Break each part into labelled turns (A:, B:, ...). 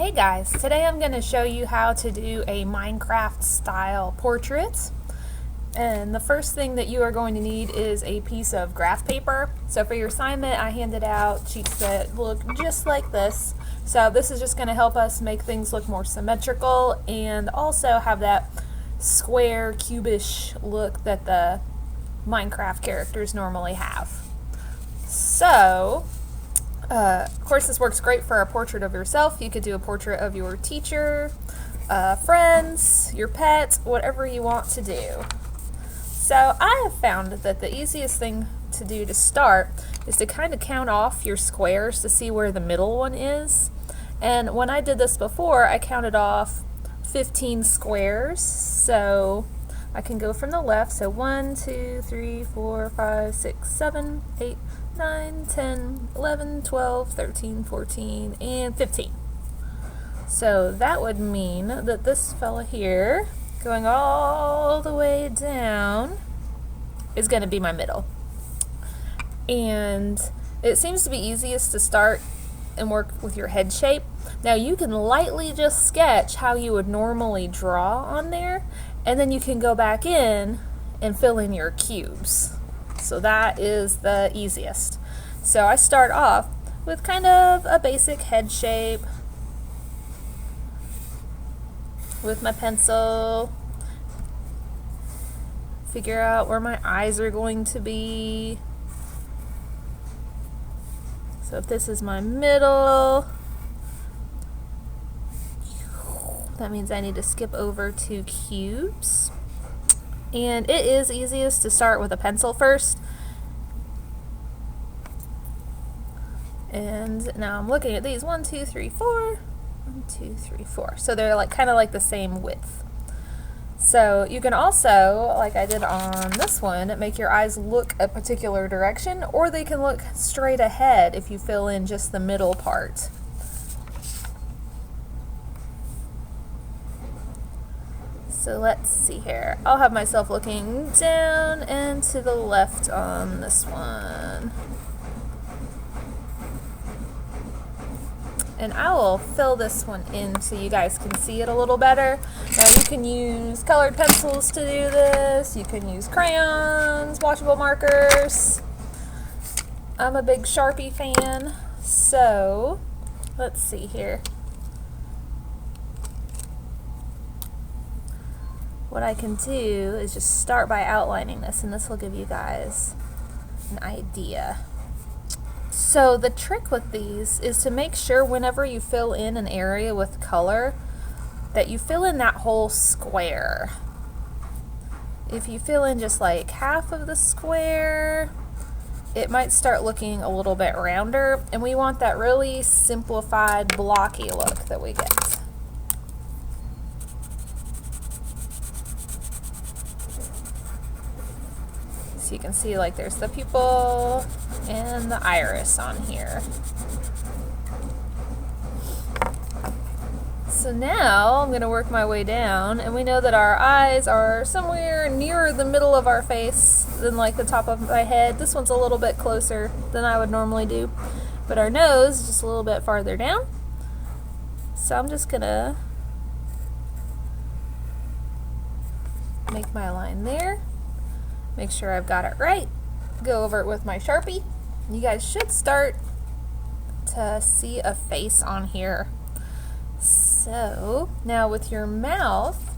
A: Hey guys, today I'm going to show you how to do a Minecraft style portrait. And the first thing that you are going to need is a piece of graph paper. So for your assignment I handed out sheets that look just like this. So this is just going to help us make things look more symmetrical and also have that square cubish look that the Minecraft characters normally have. So of course, this works great for a portrait of yourself. You could do a portrait of your teacher, friends, your pet, whatever you want to do. So I have found that the easiest thing to do to start is to kind of count off your squares to see where the middle one is. And when I did this before, I counted off 15 squares. So I can go from the left. So 1, 2, 3, 4, 5, 6, 7, 8, 9, 10, 11, 12, 13, 14, and 15. So that would mean that this fella here, going all the way down, is going to be my middle. And it seems to be easiest to start and work with your head shape. Now you can lightly just sketch how you would normally draw on there, and then you can go back in and fill in your cubes. So that is the easiest. So I start off with kind of a basic head shape with my pencil. Figure out where my eyes are going to be. So if this is my middle, that means I need to skip over to cubes. And it is easiest to start with a pencil first. And now I'm looking at these 1, 2, 3, 4. 1, 2, 3, 4. So they're like kind of like the same width. So you can also, like I did on this one, make your eyes look a particular direction, or they can look straight ahead if you fill in just the middle part. So let's see here. I'll have myself looking down and to the left on this one. And I will fill this one in so you guys can see it a little better. Now you can use colored pencils to do this. You can use crayons, washable markers. I'm a big Sharpie fan. So let's see here. What I can do is just start by outlining this, and this will give you guys an idea. So the trick with these is to make sure whenever you fill in an area with color that you fill in that whole square. If you fill in just like half of the square, it might start looking a little bit rounder, and we want that really simplified, blocky look that we get. So you can see like there's the pupil and the iris on here. So now I'm going to work my way down, and we know that our eyes are somewhere nearer the middle of our face than like the top of my head. This one's a little bit closer than I would normally do, but our nose is just a little bit farther down. So I'm just going to make my line there. Make sure I've got it right. Go over it with my Sharpie. You guys should start to see a face on here. So now with your mouth,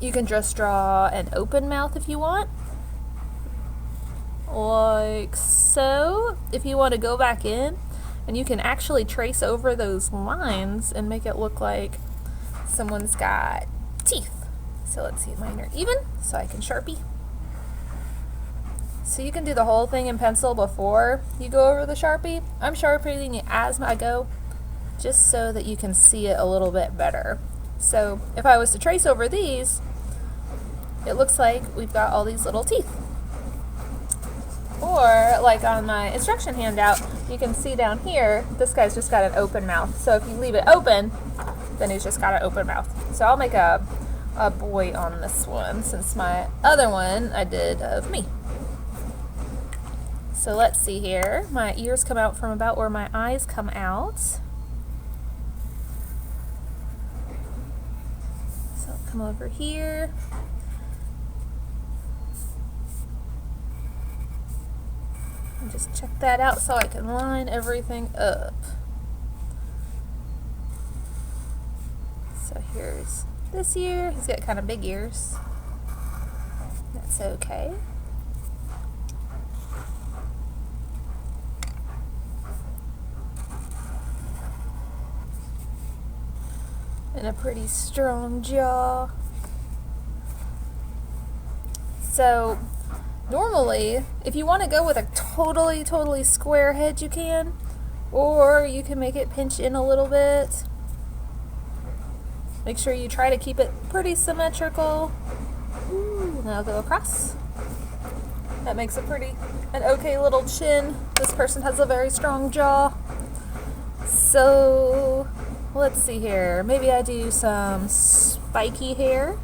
A: you can just draw an open mouth if you want. Like so. If you want to go back in, and you can actually trace over those lines and make it look like someone's got teeth. So let's see, mine are even, so I can Sharpie. So you can do the whole thing in pencil before you go over the Sharpie. I'm sharpening it as I go, just so that you can see it a little bit better. So if I was to trace over these, it looks like we've got all these little teeth. Or like on my instruction handout, you can see down here, this guy's just got an open mouth. So if you leave it open, then he's just got an open mouth. So I'll make a boy on this one, since my other one I did of me. So let's see here. My ears come out from about where my eyes come out. Come over here. And just check that out so I can line everything up. So here's this ear. He's got kind of big ears. That's okay. And a pretty strong jaw. So normally, if you want to go with a totally square head, you can, or you can make it pinch in a little bit. Make sure you try to keep it pretty symmetrical. Ooh, now go across. That makes an okay little chin. This person has a very strong jaw. So let's see here. Maybe I do some spiky hair.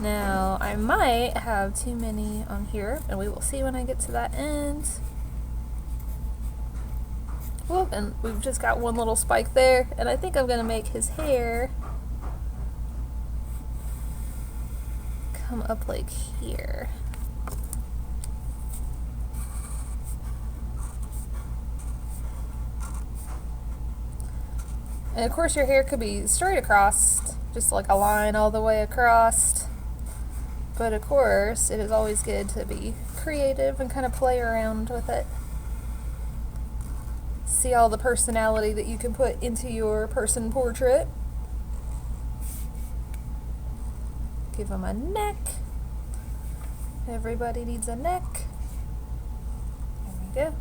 A: Now, I might have too many on here, and we will see when I get to that end. Whoop, and we've just got one little spike there, and I think I'm going to make his hair come up like here. And of course your hair could be straight across, just like a line all the way across. But of course, it is always good to be creative and kind of play around with it. See all the personality that you can put into your person portrait. Give them a neck. Everybody needs a neck. There we go.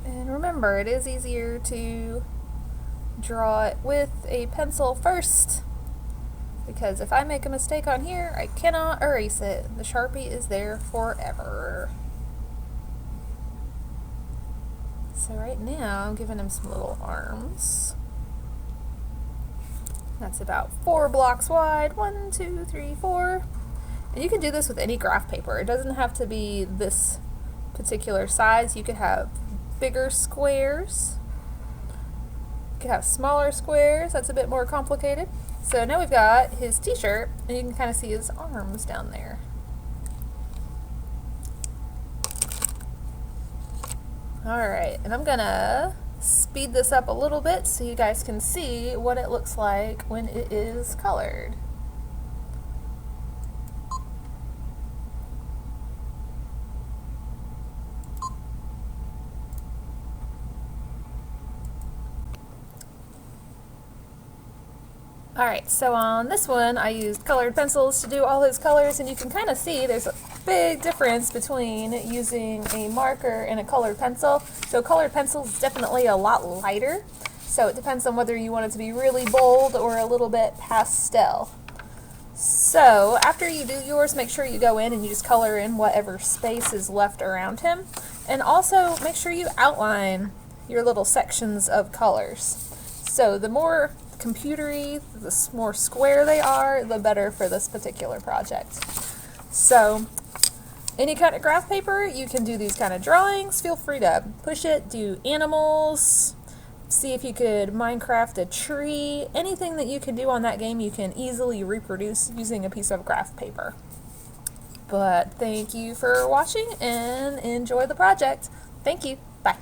A: And remember, it is easier to draw it with a pencil first, because if I make a mistake on here, I cannot erase it. The Sharpie is there forever. So right now, I'm giving him some little arms. That's about 4 blocks wide. 1, 2, 3, 4. And you can do this with any graph paper. It doesn't have to be this particular size. You could have bigger squares. You could have smaller squares. That's a bit more complicated. So now we've got his t-shirt, and you can kind of see his arms down there. Alright, and I'm gonna speed this up a little bit so you guys can see what it looks like when it is colored. Alright, so on this one I used colored pencils to do all his colors, and you can kind of see there's a big difference between using a marker and a colored pencil. So colored pencil is definitely a lot lighter, so it depends on whether you want it to be really bold or a little bit pastel. So after you do yours, make sure you go in and you just color in whatever space is left around him, and also make sure you outline your little sections of colors. So the more computery, the more square they are, the better for this particular project. So any kind of graph paper, you can do these kind of drawings. Feel free to push it, do animals, see if you could Minecraft a tree. Anything that you can do on that game you can easily reproduce using a piece of graph paper. But thank you for watching and enjoy the project. Thank you. Bye.